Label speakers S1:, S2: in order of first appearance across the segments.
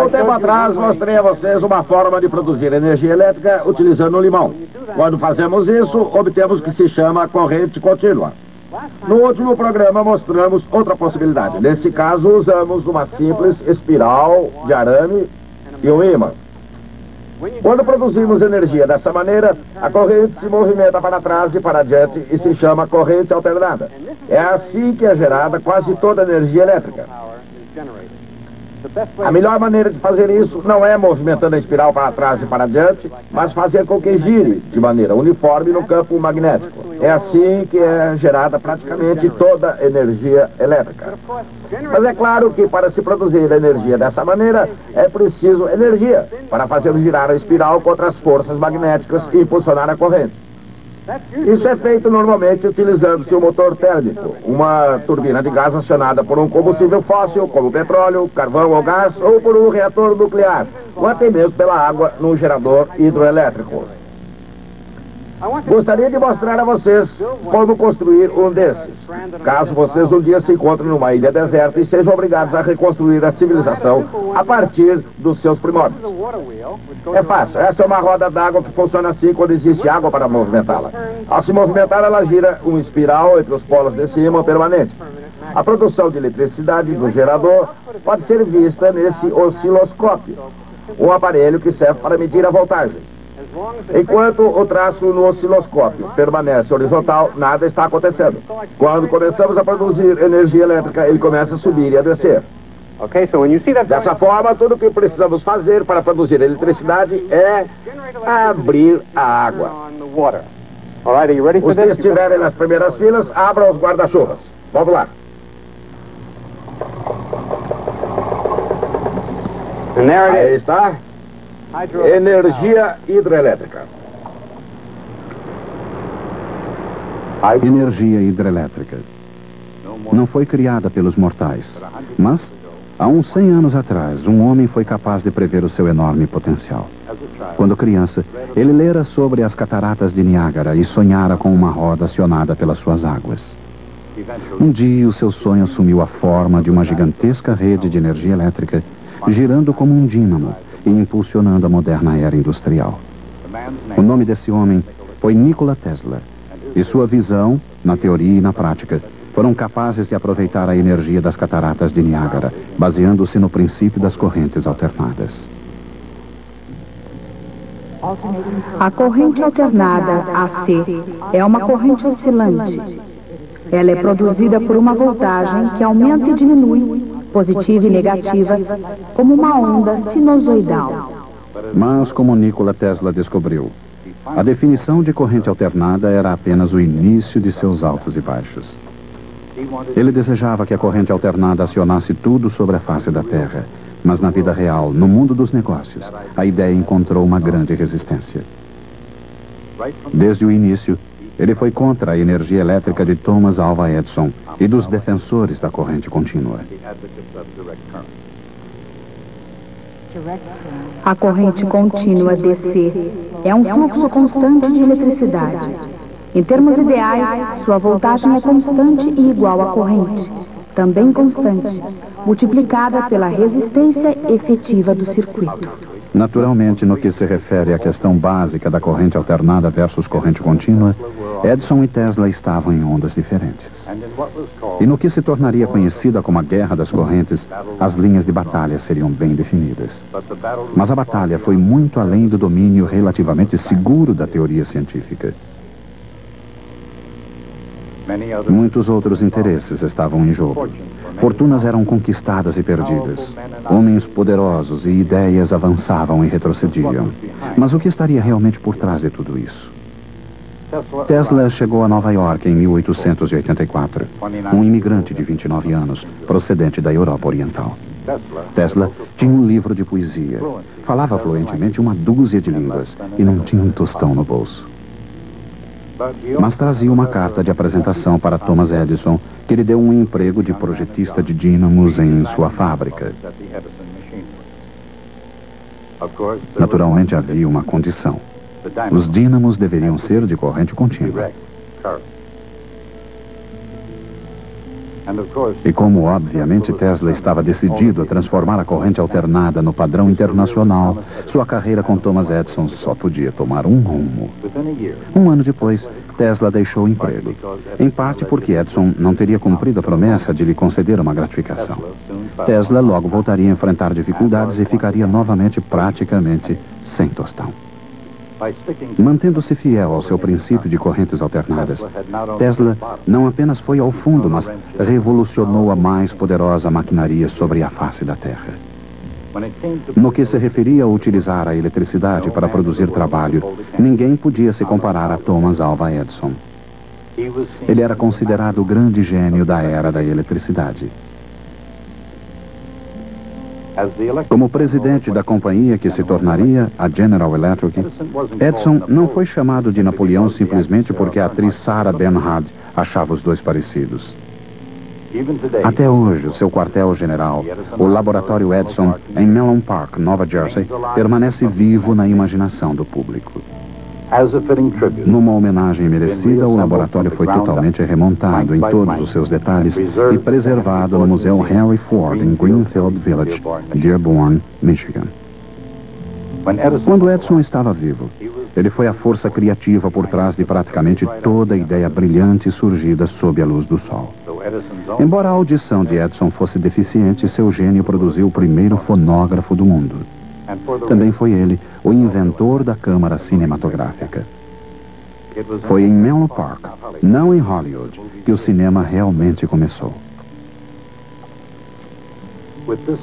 S1: Algum tempo atrás, mostrei a vocês uma forma de produzir energia elétrica utilizando o limão. Quando fazemos isso, obtemos o que se chama corrente contínua. No último programa, mostramos outra possibilidade. Nesse caso, usamos uma simples espiral de arame e um ímã. Quando produzimos energia dessa maneira, a corrente se movimenta para trás e para diante e se chama corrente alternada. É assim que é gerada quase toda a energia elétrica. A melhor maneira de fazer isso não é movimentando a espiral para trás e para diante, mas fazer com que gire de maneira uniforme no campo magnético. É assim que é gerada praticamente toda a energia elétrica. Mas é claro que para se produzir energia dessa maneira, é preciso energia para fazer girar a espiral contra as forças magnéticas e impulsionar a corrente. Isso é feito normalmente utilizando-se um motor térmico, uma turbina de gás acionada por um combustível fóssil, como petróleo, carvão ou gás, ou por um reator nuclear, ou até mesmo pela água num gerador hidroelétrico. Gostaria de mostrar a vocês como construir um desses, caso vocês um dia se encontrem numa ilha deserta e sejam obrigados a reconstruir a civilização a partir dos seus primórdios. É fácil, essa é uma roda d'água que funciona assim quando existe água para movimentá-la. Ao se movimentar, ela gira uma espiral entre os polos desse ímã permanente. A produção de eletricidade do gerador pode ser vista nesse osciloscópio, um aparelho que serve para medir a voltagem. Enquanto o traço no osciloscópio permanece horizontal, nada está acontecendo. Quando começamos a produzir energia elétrica, ele começa a subir e a descer. Dessa forma, tudo o que precisamos fazer para produzir eletricidade é abrir a água. Os que estiverem nas primeiras filas, abram os guarda-chuvas. Vamos lá. Aí está. Energia hidrelétrica.
S2: Energia hidrelétrica não foi criada pelos mortais, mas há uns 100 anos atrás, um homem foi capaz de prever o seu enorme potencial. Quando criança, ele lera sobre as cataratas de Niágara e sonhara com uma roda acionada pelas suas águas. Um dia, o seu sonho assumiu a forma de uma gigantesca rede de energia elétrica, girando como um dínamo e impulsionando a moderna era industrial. O nome desse homem foi Nikola Tesla, e sua visão, na teoria e na prática, foram capazes de aproveitar a energia das cataratas de Niágara, baseando-se no princípio das correntes alternadas.
S3: A corrente alternada, AC, é uma corrente oscilante. Ela é produzida por uma voltagem que aumenta e diminui, positiva e negativa, como uma onda sinusoidal.
S2: Mas, como Nikola Tesla descobriu, a definição de corrente alternada era apenas o início de seus altos e baixos. Ele desejava que a corrente alternada acionasse tudo sobre a face da Terra, mas na vida real, no mundo dos negócios, a ideia encontrou uma grande resistência. Desde o início, ele foi contra a energia elétrica de Thomas Alva Edison e dos defensores da corrente contínua.
S3: A corrente contínua DC é um fluxo constante de eletricidade. Em termos ideais, sua voltagem é constante e igual à corrente, também constante, multiplicada pela resistência efetiva do circuito.
S2: Naturalmente, no que se refere à questão básica da corrente alternada versus corrente contínua, Edison e Tesla estavam em ondas diferentes. E no que se tornaria conhecida como a Guerra das Correntes, as linhas de batalha seriam bem definidas. Mas a batalha foi muito além do domínio relativamente seguro da teoria científica. Muitos outros interesses estavam em jogo. Fortunas eram conquistadas e perdidas. Homens poderosos e ideias avançavam e retrocediam. Mas o que estaria realmente por trás de tudo isso? Tesla chegou a Nova York em 1884, um imigrante de 29 anos, procedente da Europa Oriental. Tesla tinha um livro de poesia, falava fluentemente uma dúzia de línguas e não tinha um tostão no bolso. Mas trazia uma carta de apresentação para Thomas Edison, que lhe deu um emprego de projetista de dínamos em sua fábrica. Naturalmente havia uma condição. Os dínamos deveriam ser de corrente contínua. E como, obviamente, Tesla estava decidido a transformar a corrente alternada no padrão internacional, sua carreira com Thomas Edison só podia tomar um rumo. Um ano depois, Tesla deixou o emprego, em parte porque Edison não teria cumprido a promessa de lhe conceder uma gratificação. Tesla logo voltaria a enfrentar dificuldades e ficaria novamente praticamente sem tostão. Mantendo-se fiel ao seu princípio de correntes alternadas, Tesla não apenas foi ao fundo, mas revolucionou a mais poderosa maquinaria sobre a face da Terra. No que se referia a utilizar a eletricidade para produzir trabalho, ninguém podia se comparar a Thomas Alva Edison. Ele era considerado o grande gênio da era da eletricidade. Como presidente da companhia que se tornaria a General Electric, Edison não foi chamado de Napoleão simplesmente porque a atriz Sarah Bernhardt achava os dois parecidos. Até hoje, o seu quartel-general, o Laboratório Edison, em Mellon Park, Nova Jersey, permanece vivo na imaginação do público. Numa homenagem merecida, o laboratório foi totalmente remontado em todos os seus detalhes e preservado no Museu Henry Ford, em Greenfield Village, Dearborn, Michigan. Quando Edison estava vivo, ele foi a força criativa por trás de praticamente toda a ideia brilhante surgida sob a luz do sol. Embora a audição de Edison fosse deficiente, seu gênio produziu o primeiro fonógrafo do mundo. Também foi ele o inventor da câmara cinematográfica. Foi em Menlo Park, não em Hollywood, que o cinema realmente começou.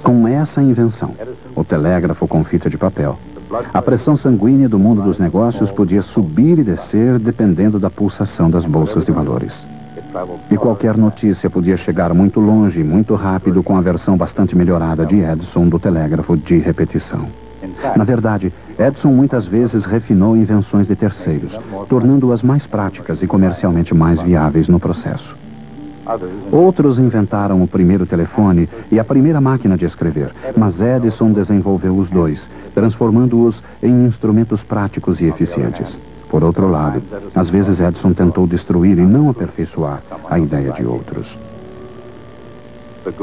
S2: Com essa invenção, o telégrafo com fita de papel, a pressão sanguínea do mundo dos negócios podia subir e descer dependendo da pulsação das bolsas de valores. E qualquer notícia podia chegar muito longe e muito rápido com a versão bastante melhorada de Edison do telégrafo de repetição. Na verdade, Edison muitas vezes refinou invenções de terceiros, tornando-as mais práticas e comercialmente mais viáveis no processo. Outros inventaram o primeiro telefone e a primeira máquina de escrever, mas Edison desenvolveu os dois, transformando-os em instrumentos práticos e eficientes. Por outro lado, às vezes Edison tentou destruir e não aperfeiçoar a ideia de outros.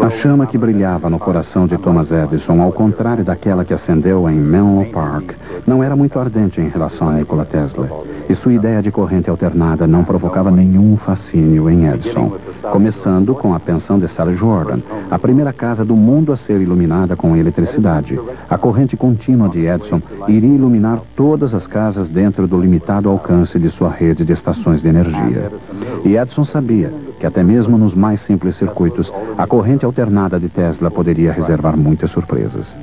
S2: A chama que brilhava no coração de Thomas Edison, ao contrário daquela que acendeu em Menlo Park, não era muito ardente em relação a Nikola Tesla, e sua ideia de corrente alternada não provocava nenhum fascínio em Edison, começando com a pensão de Sally Jordan, a primeira casa do mundo a ser iluminada com eletricidade. A corrente contínua de Edison iria iluminar todas as casas dentro do limitado alcance de sua rede de estações de energia. E Edison sabia que até mesmo nos mais simples circuitos, a corrente alternada de Tesla poderia reservar muitas surpresas.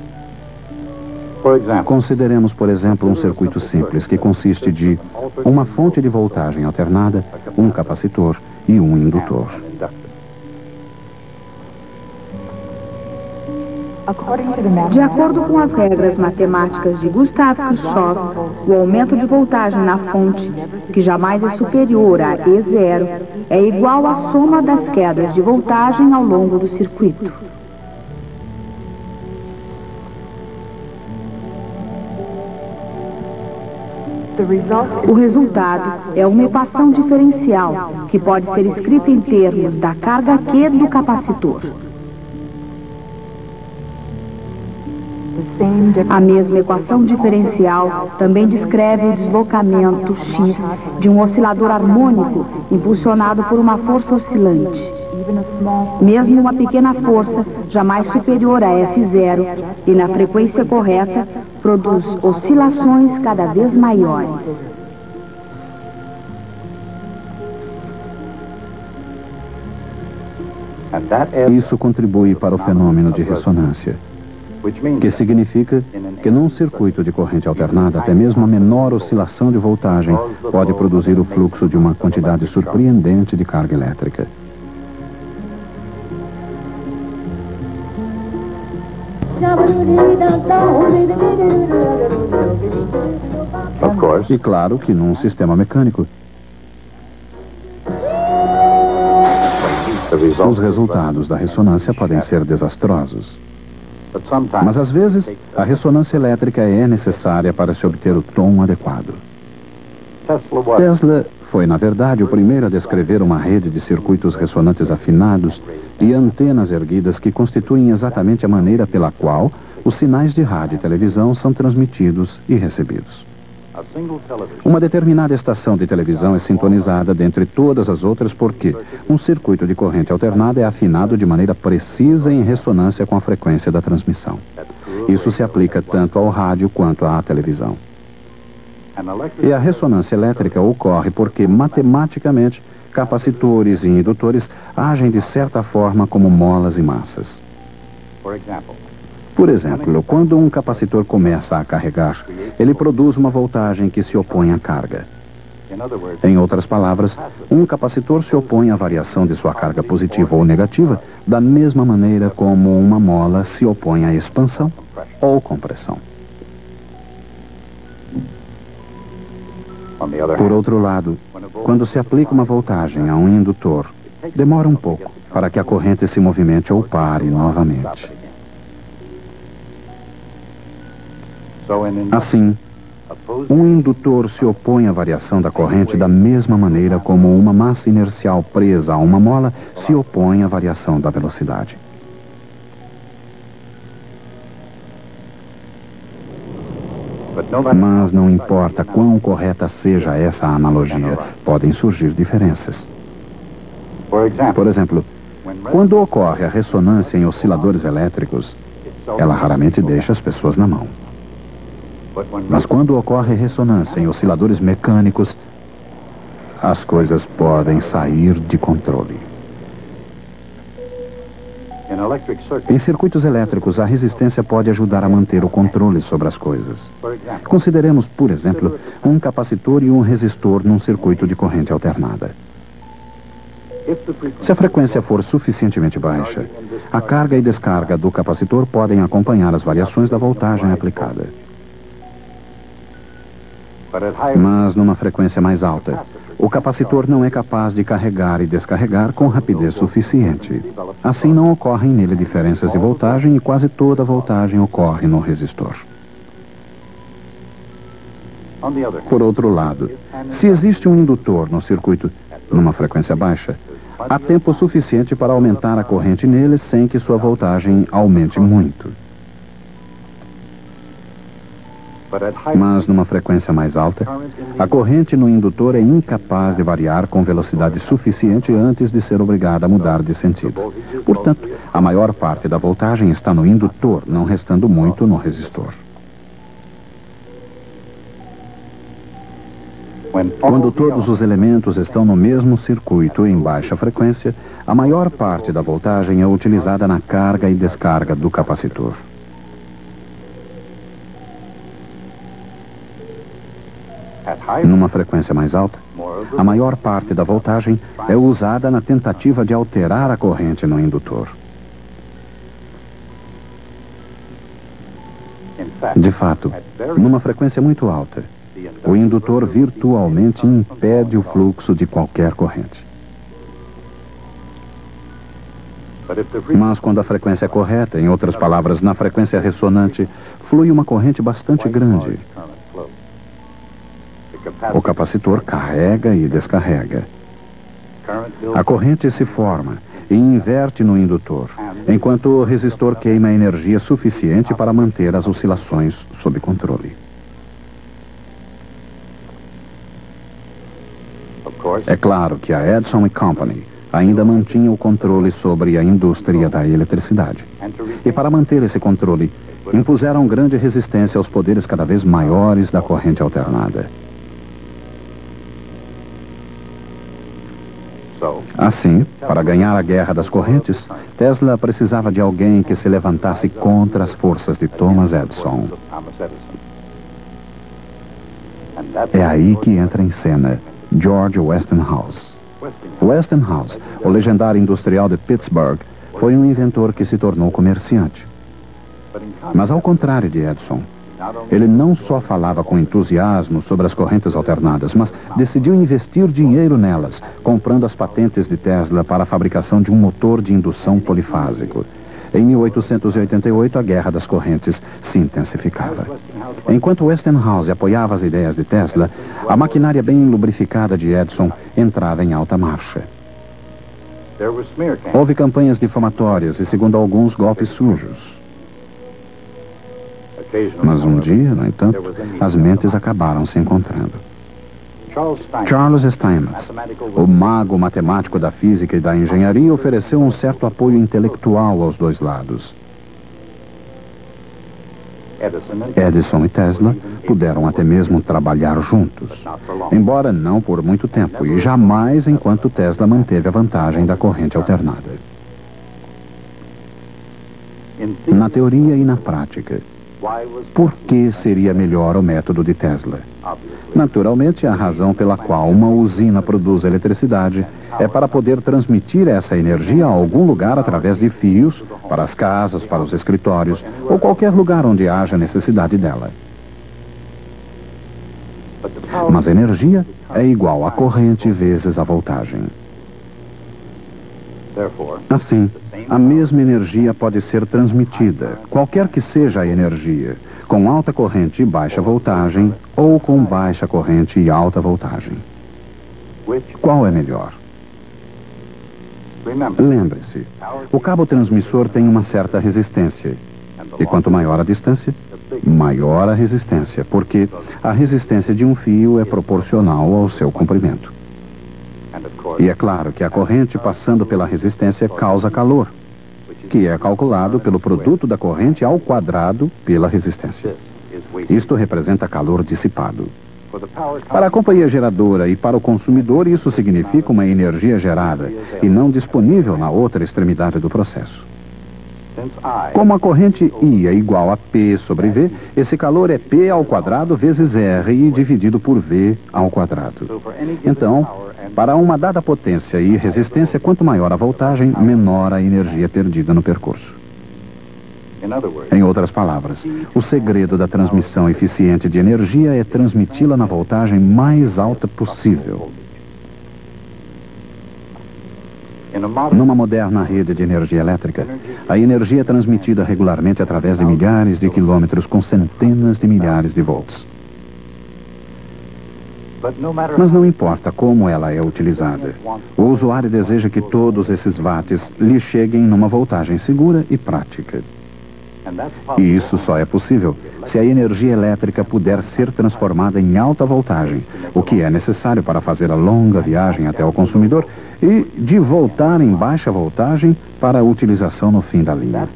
S2: Consideremos, por exemplo, um circuito simples que consiste de uma fonte de voltagem alternada, um capacitor e um indutor.
S3: De acordo com as regras matemáticas de Gustav Kirchhoff, o aumento de voltagem na fonte, que jamais é superior a E0, é igual à soma das quedas de voltagem ao longo do circuito. O resultado é uma equação diferencial, que pode ser escrita em termos da carga Q do capacitor. A mesma equação diferencial também descreve o deslocamento x de um oscilador harmônico impulsionado por uma força oscilante. Mesmo uma pequena força, jamais superior a F0, e na frequência correta, produz oscilações cada vez maiores.
S2: Isso contribui para o fenômeno de ressonância, que significa que num circuito de corrente alternada, até mesmo a menor oscilação de voltagem pode produzir o fluxo de uma quantidade surpreendente de carga elétrica. E claro que num sistema mecânico, os resultados da ressonância podem ser desastrosos. Mas às vezes, a ressonância elétrica é necessária para se obter o tom adequado. Tesla foi, na verdade, o primeiro a descrever uma rede de circuitos ressonantes afinados e antenas erguidas que constituem exatamente a maneira pela qual os sinais de rádio e televisão são transmitidos e recebidos. Uma determinada estação de televisão é sintonizada dentre todas as outras porque um circuito de corrente alternada é afinado de maneira precisa em ressonância com a frequência da transmissão. Isso se aplica tanto ao rádio quanto à televisão. E a ressonância elétrica ocorre porque, matematicamente, capacitores e indutores agem de certa forma como molas e massas. Por exemplo, quando um capacitor começa a carregar, ele produz uma voltagem que se opõe à carga. Em outras palavras, um capacitor se opõe à variação de sua carga positiva ou negativa da mesma maneira como uma mola se opõe à expansão ou compressão. Por outro lado, quando se aplica uma voltagem a um indutor, demora um pouco para que a corrente se movimente ou pare novamente. Assim, um indutor se opõe à variação da corrente da mesma maneira como uma massa inercial presa a uma mola se opõe à variação da velocidade. Mas não importa quão correta seja essa analogia, podem surgir diferenças. Por exemplo, quando ocorre a ressonância em osciladores elétricos, ela raramente deixa as pessoas na mão. Mas quando ocorre ressonância em osciladores mecânicos, as coisas podem sair de controle. Em circuitos elétricos, a resistência pode ajudar a manter o controle sobre as coisas. Consideremos, por exemplo, um capacitor e um resistor num circuito de corrente alternada. Se a frequência for suficientemente baixa, a carga e descarga do capacitor podem acompanhar as variações da voltagem aplicada. Mas numa frequência mais alta, o capacitor não é capaz de carregar e descarregar com rapidez suficiente. Assim não ocorrem nele diferenças de voltagem e quase toda a voltagem ocorre no resistor. Por outro lado, se existe um indutor no circuito numa frequência baixa, há tempo suficiente para aumentar a corrente nele sem que sua voltagem aumente muito. Mas numa frequência mais alta, a corrente no indutor é incapaz de variar com velocidade suficiente antes de ser obrigada a mudar de sentido. Portanto, a maior parte da voltagem está no indutor, não restando muito no resistor. Quando todos os elementos estão no mesmo circuito em baixa frequência, a maior parte da voltagem é utilizada na carga e descarga do capacitor. Numa frequência mais alta, a maior parte da voltagem é usada na tentativa de alterar a corrente no indutor. De fato, numa frequência muito alta, o indutor virtualmente impede o fluxo de qualquer corrente. Mas quando a frequência é correta, em outras palavras, na frequência ressonante, flui uma corrente bastante grande. O capacitor carrega e descarrega. A corrente se forma e inverte no indutor, enquanto o resistor queima energia suficiente para manter as oscilações sob controle. É claro que a Edison Company ainda mantinha o controle sobre a indústria da eletricidade. E para manter esse controle, impuseram grande resistência aos poderes cada vez maiores da corrente alternada. Assim, para ganhar a guerra das correntes, Tesla precisava de alguém que se levantasse contra as forças de Thomas Edison. É aí que entra em cena George Westinghouse. Westinghouse, o legendário industrial de Pittsburgh, foi um inventor que se tornou comerciante. Mas ao contrário de Edison, ele não só falava com entusiasmo sobre as correntes alternadas, mas decidiu investir dinheiro nelas, comprando as patentes de Tesla para a fabricação de um motor de indução polifásico. Em 1888, a guerra das correntes se intensificava. Enquanto Westinghouse apoiava as ideias de Tesla, a maquinária bem lubrificada de Edison entrava em alta marcha. Houve campanhas difamatórias e, segundo alguns, golpes sujos. Mas um dia, no entanto, as mentes acabaram se encontrando. Charles Steinmetz, o mago matemático da física e da engenharia, ofereceu um certo apoio intelectual aos dois lados. Edison e Tesla puderam até mesmo trabalhar juntos, embora não por muito tempo e jamais enquanto Tesla manteve a vantagem da corrente alternada. Na teoria e na prática, por que seria melhor o método de Tesla? Naturalmente, a razão pela qual uma usina produz eletricidade é para poder transmitir essa energia a algum lugar através de fios, para as casas, para os escritórios, ou qualquer lugar onde haja necessidade dela. Mas a energia é igual a corrente vezes a voltagem. Assim, a mesma energia pode ser transmitida, qualquer que seja a energia, com alta corrente e baixa voltagem, ou com baixa corrente e alta voltagem. Qual é melhor? Lembre-se, o cabo transmissor tem uma certa resistência. E quanto maior a distância, maior a resistência, porque a resistência de um fio é proporcional ao seu comprimento. E é claro que a corrente passando pela resistência causa calor, que é calculado pelo produto da corrente ao quadrado pela resistência. Isto representa calor dissipado. Para a companhia geradora e para o consumidor, isso significa uma energia gerada e não disponível na outra extremidade do processo. Como a corrente I é igual a P sobre V, esse calor é P ao quadrado vezes R e dividido por V ao quadrado. Então, para uma dada potência e resistência, quanto maior a voltagem, menor a energia perdida no percurso. Em outras palavras, o segredo da transmissão eficiente de energia é transmiti-la na voltagem mais alta possível. Numa moderna rede de energia elétrica, a energia é transmitida regularmente através de milhares de quilômetros com centenas de milhares de volts. Mas não importa como ela é utilizada, o usuário deseja que todos esses watts lhe cheguem numa voltagem segura e prática. E isso só é possível se a energia elétrica puder ser transformada em alta voltagem, o que é necessário para fazer a longa viagem até o consumidor e de voltar em baixa voltagem para a utilização no fim da linha.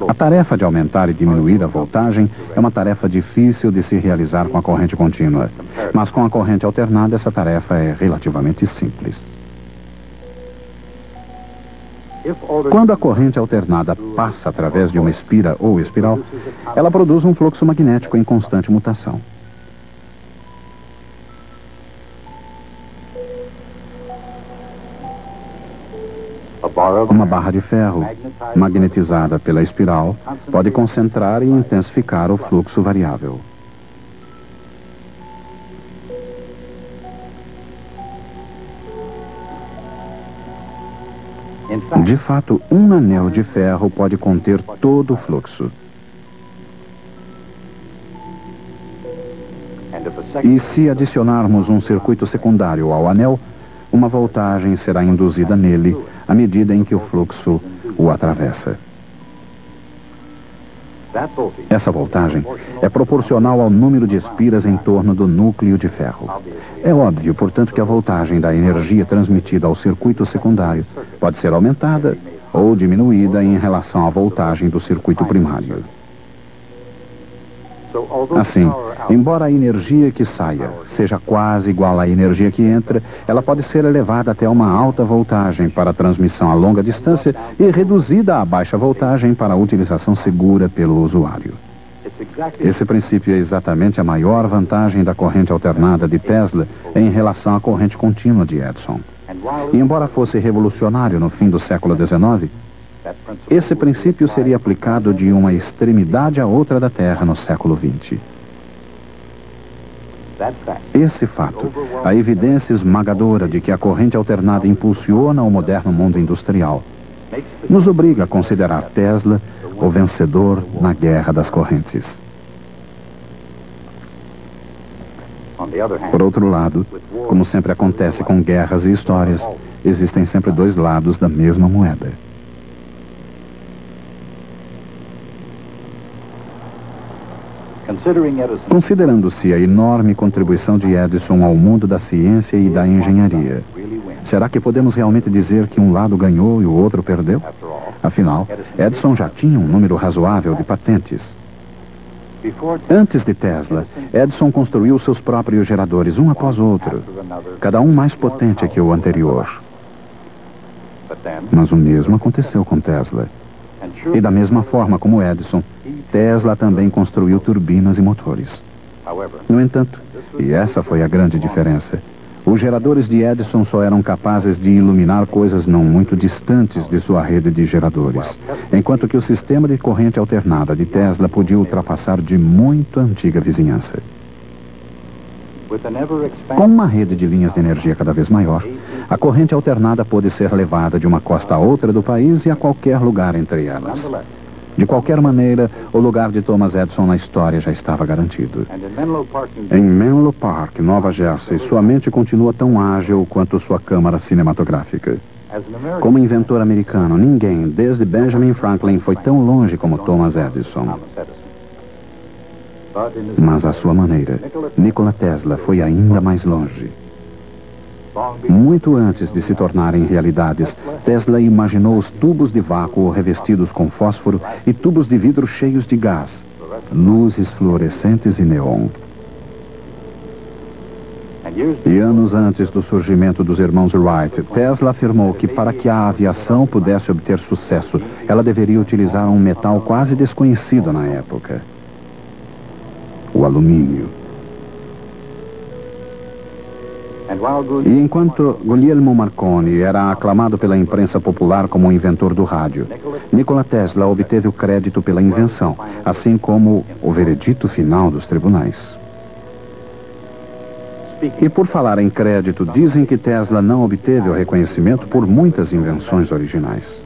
S2: A tarefa de aumentar e diminuir a voltagem é uma tarefa difícil de se realizar com a corrente contínua, mas com a corrente alternada essa tarefa é relativamente simples. Quando a corrente alternada passa através de uma espira ou espiral, ela produz um fluxo magnético em constante mutação. Uma barra de ferro, magnetizada pela espiral, pode concentrar e intensificar o fluxo variável. De fato, um anel de ferro pode conter todo o fluxo. E se adicionarmos um circuito secundário ao anel, uma voltagem será induzida nele à medida em que o fluxo o atravessa. Essa voltagem é proporcional ao número de espiras em torno do núcleo de ferro. É óbvio, portanto, que a voltagem da energia transmitida ao circuito secundário pode ser aumentada ou diminuída em relação à voltagem do circuito primário. Assim, embora a energia que saia seja quase igual à energia que entra, ela pode ser elevada até uma alta voltagem para a transmissão a longa distância e reduzida a baixa voltagem para a utilização segura pelo usuário. Esse princípio é exatamente a maior vantagem da corrente alternada de Tesla em relação à corrente contínua de Edison. E embora fosse revolucionário no fim do século XIX, esse princípio seria aplicado de uma extremidade à outra da Terra no século XX. Esse fato, a evidência esmagadora de que a corrente alternada impulsiona o moderno mundo industrial, nos obriga a considerar Tesla o vencedor na guerra das correntes. Por outro lado, como sempre acontece com guerras e histórias, existem sempre dois lados da mesma moeda. Considerando-se a enorme contribuição de Edison ao mundo da ciência e da engenharia, será que podemos realmente dizer que um lado ganhou e o outro perdeu? Afinal, Edison já tinha um número razoável de patentes. Antes de Tesla, Edison construiu seus próprios geradores, um após o outro, cada um mais potente que o anterior. Mas o mesmo aconteceu com Tesla. E da mesma forma como Edison, Tesla também construiu turbinas e motores. No entanto, e essa foi a grande diferença, os geradores de Edison só eram capazes de iluminar coisas não muito distantes de sua rede de geradores, enquanto que o sistema de corrente alternada de Tesla podia ultrapassar de muito antiga vizinhança. Com uma rede de linhas de energia cada vez maior, a corrente alternada pôde ser levada de uma costa a outra do país e a qualquer lugar entre elas. De qualquer maneira, o lugar de Thomas Edison na história já estava garantido. Em Menlo Park, Nova Jersey, sua mente continua tão ágil quanto sua câmara cinematográfica. Como inventor americano, ninguém, desde Benjamin Franklin, foi tão longe como Thomas Edison. Mas à sua maneira, Nikola Tesla foi ainda mais longe. Muito antes de se tornarem realidades, Tesla imaginou os tubos de vácuo revestidos com fósforo e tubos de vidro cheios de gás, luzes fluorescentes e neon. E anos antes do surgimento dos irmãos Wright, Tesla afirmou que para que a aviação pudesse obter sucesso, ela deveria utilizar um metal quase desconhecido na época: o alumínio. E enquanto Guglielmo Marconi era aclamado pela imprensa popular como o inventor do rádio, Nikola Tesla obteve o crédito pela invenção, assim como o veredito final dos tribunais. E por falar em crédito, dizem que Tesla não obteve o reconhecimento por muitas invenções originais.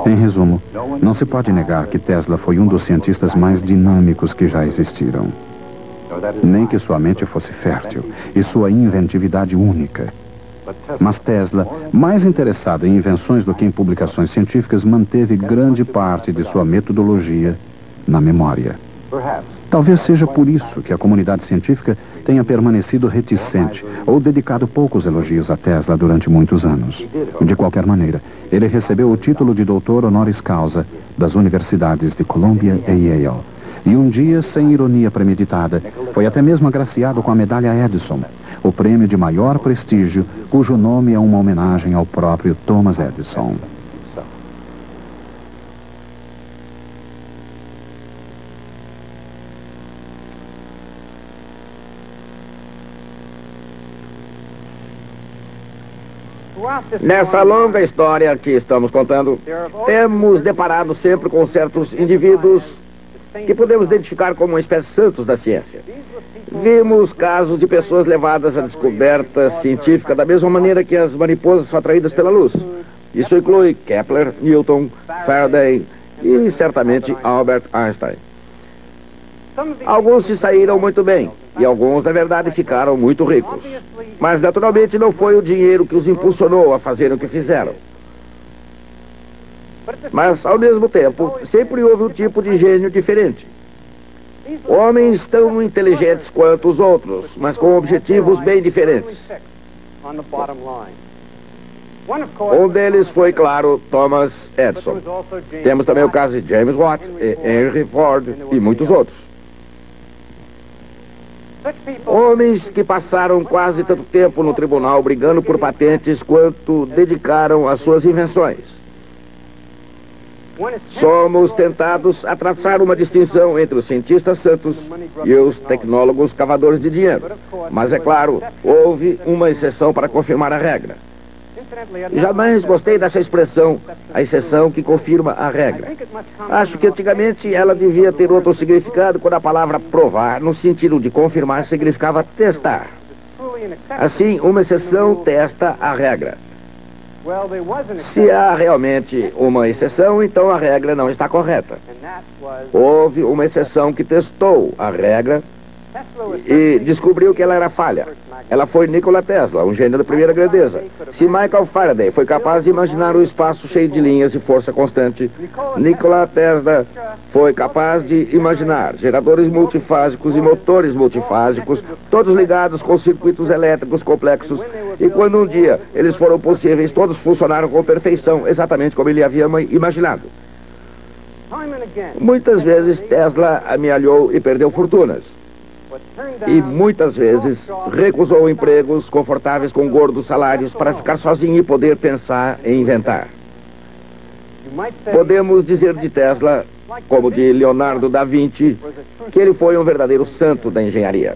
S2: Em resumo, não se pode negar que Tesla foi um dos cientistas mais dinâmicos que já existiram. Nem que sua mente fosse fértil e sua inventividade única. Mas Tesla, mais interessado em invenções do que em publicações científicas, manteve grande parte de sua metodologia na memória. Talvez seja por isso que a comunidade científica tenha permanecido reticente ou dedicado poucos elogios a Tesla durante muitos anos. De qualquer maneira, ele recebeu o título de doutor honoris causa das universidades de Columbia e Yale. E um dia, sem ironia premeditada, foi até mesmo agraciado com a medalha Edison, o prêmio de maior prestígio, cujo nome é uma homenagem ao próprio Thomas Edison.
S1: Nessa longa história que estamos contando, temos deparado sempre com certos indivíduos que podemos identificar como uma espécie santos da ciência. Vimos casos de pessoas levadas à descoberta científica da mesma maneira que as mariposas são atraídas pela luz. Isso inclui Kepler, Newton, Faraday e certamente Albert Einstein. Alguns se saíram muito bem e alguns, na verdade, ficaram muito ricos. Mas, naturalmente, não foi o dinheiro que os impulsionou a fazer o que fizeram. Mas, ao mesmo tempo, sempre houve um tipo de gênio diferente. Homens tão inteligentes quanto os outros, mas com objetivos bem diferentes. Um deles foi, claro, Thomas Edison. Temos também o caso de James Watt, Henry Ford e muitos outros. Homens que passaram quase tanto tempo no tribunal brigando por patentes quanto dedicaram às suas invenções. Somos tentados a traçar uma distinção entre os cientistas santos e os tecnólogos cavadores de dinheiro. Mas, é claro, houve uma exceção para confirmar a regra. Jamais gostei dessa expressão, a exceção que confirma a regra. Acho que antigamente ela devia ter outro significado quando a palavra provar, no sentido de confirmar, significava testar. Assim, uma exceção testa a regra. Se há realmente uma exceção, então a regra não está correta. Houve uma exceção que testou a regra e descobriu que ela era falha. Ela foi Nikola Tesla, um gênio da primeira grandeza. Se Michael Faraday foi capaz de imaginar o espaço cheio de linhas de força constante, Nikola Tesla foi capaz de imaginar geradores multifásicos e motores multifásicos, todos ligados com circuitos elétricos complexos. E quando um dia eles foram possíveis, todos funcionaram com perfeição, exatamente como ele havia imaginado. Muitas vezes Tesla amealhou e perdeu fortunas. E muitas vezes recusou empregos confortáveis com gordos salários para ficar sozinho e poder pensar e inventar. Podemos dizer de Tesla, como de Leonardo da Vinci, que ele foi um verdadeiro santo da engenharia.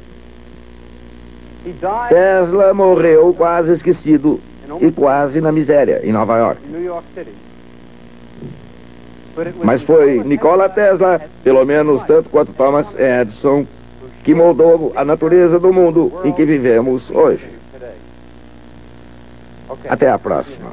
S1: Tesla morreu quase esquecido e quase na miséria em Nova York. Mas foi Nikola Tesla, pelo menos tanto quanto Thomas Edison, que moldou a natureza do mundo em que vivemos hoje. Até a próxima.